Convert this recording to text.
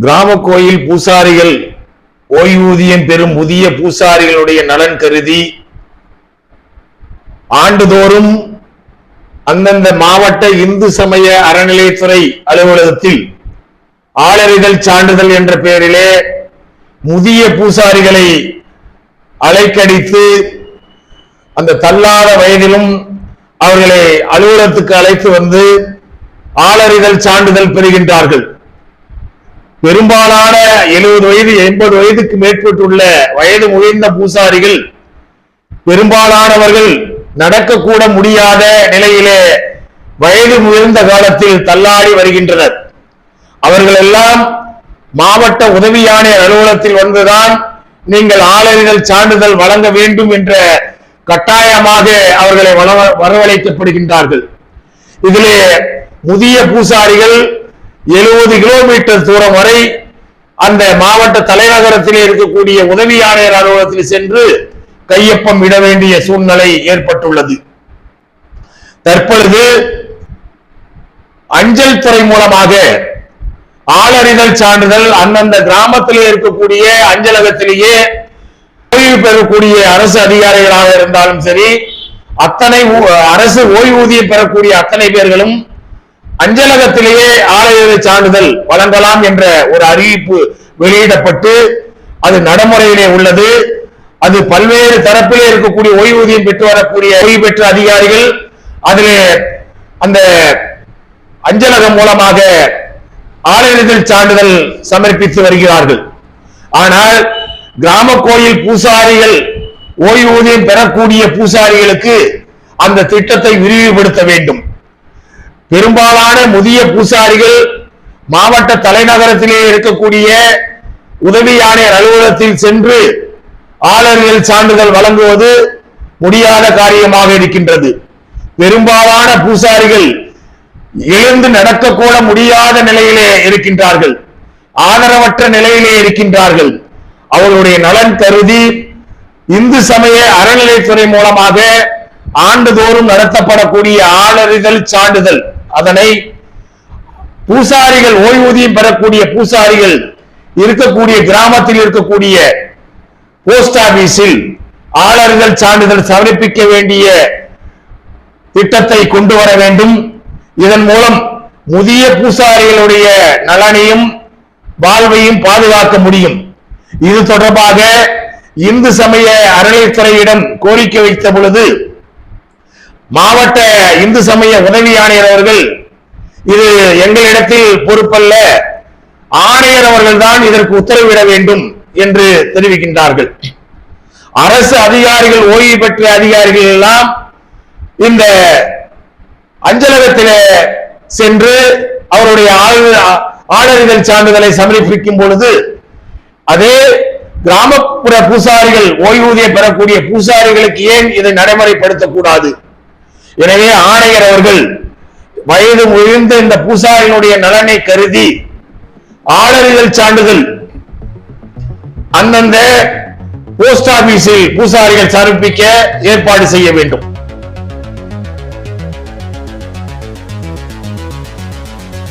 கிராம கோயில் பூசாரிகள் ஓய்வூதியம் பெறும் புதிய பூசாரிகளுடைய நலன் கருதி ஆண்டுதோறும் அந்தந்த மாவட்ட இந்து சமய அறநிலையத்துறை அலுவலகத்தில் ஆளறிதல் சான்றிதழ் என்ற பெயரிலே முதிய பூசாரிகளை அலைக்கடித்து அந்த தள்ளாத வயதிலும் அவர்களை அலுவலகத்துக்கு அழைத்து வந்து ஆளறிதல் சான்றிதழ் பெறுகின்றார்கள். பெரும்பாலான 70 வயது 80 வயதுக்கு மேற்பட்டுள்ள வயது முதிர்ந்த பூசாரிகள் பெரும்பாலானவர்கள் நடக்கக்கூட முடியாத நிலையிலே வயது முதிர்ந்த காலத்தில் தள்ளாடி வருகின்றனர். அவர்கள் எல்லாம் மாவட்ட உதவி ஆணையர் அலுவலகத்தில் வந்துதான் நீங்கள் ஆளறிதல் சான்றிதழ் வழங்க வேண்டும் என்ற கட்டாயமாக அவர்களை வரவழைக்கப்படுகின்றார்கள். இதிலே முதிய பூசாரிகள் 70 கிலோமீட்டர் தூரம் வரை அந்த மாவட்ட தலைநகரத்திலே இருக்கக்கூடிய உதவி ஆணையர் அலுவலகத்தில் சென்று கையொப்பம் இட வேண்டிய சூழ்நிலை ஏற்பட்டுள்ளது. தற்பொழுது அஞ்சல் துறை மூலமாக ஆளறிதல் சான்றிதழ் அந்தந்த கிராமத்திலே இருக்கக்கூடிய அஞ்சலகத்திலேயே ஓய்வு பெறக்கூடிய அரசு அதிகாரிகளாக இருந்தாலும் சரி, அத்தனை அரசு ஓய்வூதியம் பெறக்கூடிய அத்தனை பேர்களும் அஞ்சலகத்திலேயே ஆளறிதல் சான்றிதழ் வழங்கலாம் என்ற ஒரு அறிவிப்பு வெளியிடப்பட்டு அது நடைமுறையிலே உள்ளது. அது பல்வேறு தரப்பிலே இருக்கக்கூடிய ஓய்வூதியம் பெற்று வரக்கூடிய ஓய்வு பெற்ற அதிகாரிகள் அதிலே அந்த அஞ்சலகம் மூலமாக ஆளறிதல் சான்றிதழ் சமர்ப்பித்து வருகிறார்கள். ஆனால் கிராம கோயில் பூசாரிகள் ஓய்வூதியம் பெறக்கூடிய பூசாரிகளுக்கு அந்த திட்டத்தை விரிவுபடுத்த வேண்டும். பெரும்பாலான முதிய பூசாரிகள் மாவட்ட தலைநகரத்திலே இருக்கக்கூடிய உதவி ஆணையர் அலுவலகத்தில் சென்று ஆளறிதல் சான்றிதழ் வழங்குவது முடியாத காரியமாக இருக்கின்றது. பெரும்பாலான பூசாரிகள் எழுந்து நடக்கக்கூட முடியாத நிலையிலே இருக்கின்றார்கள், ஆதரவற்ற நிலையிலே இருக்கின்றார்கள். அவர்களுடைய நலன் கருதி இந்து சமய அறநிலையத்துறை மூலமாக ஆண்டுதோறும் நடத்தப்படக்கூடிய ஆளறிதல் சான்றிதழ் அதனை பூசாரிகள் ஓய்வூதியம் பெறக்கூடிய பூசாரிகள் இருக்கக்கூடிய கிராமத்தில் இருக்கக்கூடிய போஸ்ட் ஆபீஸில் ஆளறிதல் சான்றிதழ் சமர்ப்பிக்க வேண்டிய திட்டத்தை கொண்டு வர வேண்டும். இதன் மூலம் முதிய பூசாரிகளுடைய நலனையும் வாழ்வையும் பாதுகாக்க முடியும். இது தொடர்பாக இந்து சமய அறநிலையத்துறையிடம் கோரிக்கை வைத்த பொழுது மாவட்ட இந்து சமய உதவி ஆணையர் அவர்கள் இது எங்களிடத்தில் பொறுப்பல்ல, ஆணையர் அவர்கள் தான் இதற்கு உத்தரவிட வேண்டும் என்று தெரிவிக்கின்றார்கள். அரசு அதிகாரிகள் ஓய்வு பெற்ற அதிகாரிகள் எல்லாம் இந்த அஞ்சலகத்திலே சென்று அவருடைய ஆளறிதல் சான்றிதழை சமர்ப்பிக்கும் பொழுது அதே கிராமப்புற பூசாரிகள் ஓய்வூதியம் பெறக்கூடிய பூசாரிகளுக்கு ஏன் இதை நடைமுறைப்படுத்தக்கூடாது? எனவே ஆணையர் அவர்கள் வயது முதிர்ந்த இந்த பூசாரிகளுடைய நலனை கருதி ஆளறிதல் சான்றிதழ் அந்தந்த போஸ்ட் ஆபீஸில் பூசாரிகள் சமர்ப்பிக்க ஏற்பாடு செய்ய வேண்டும்.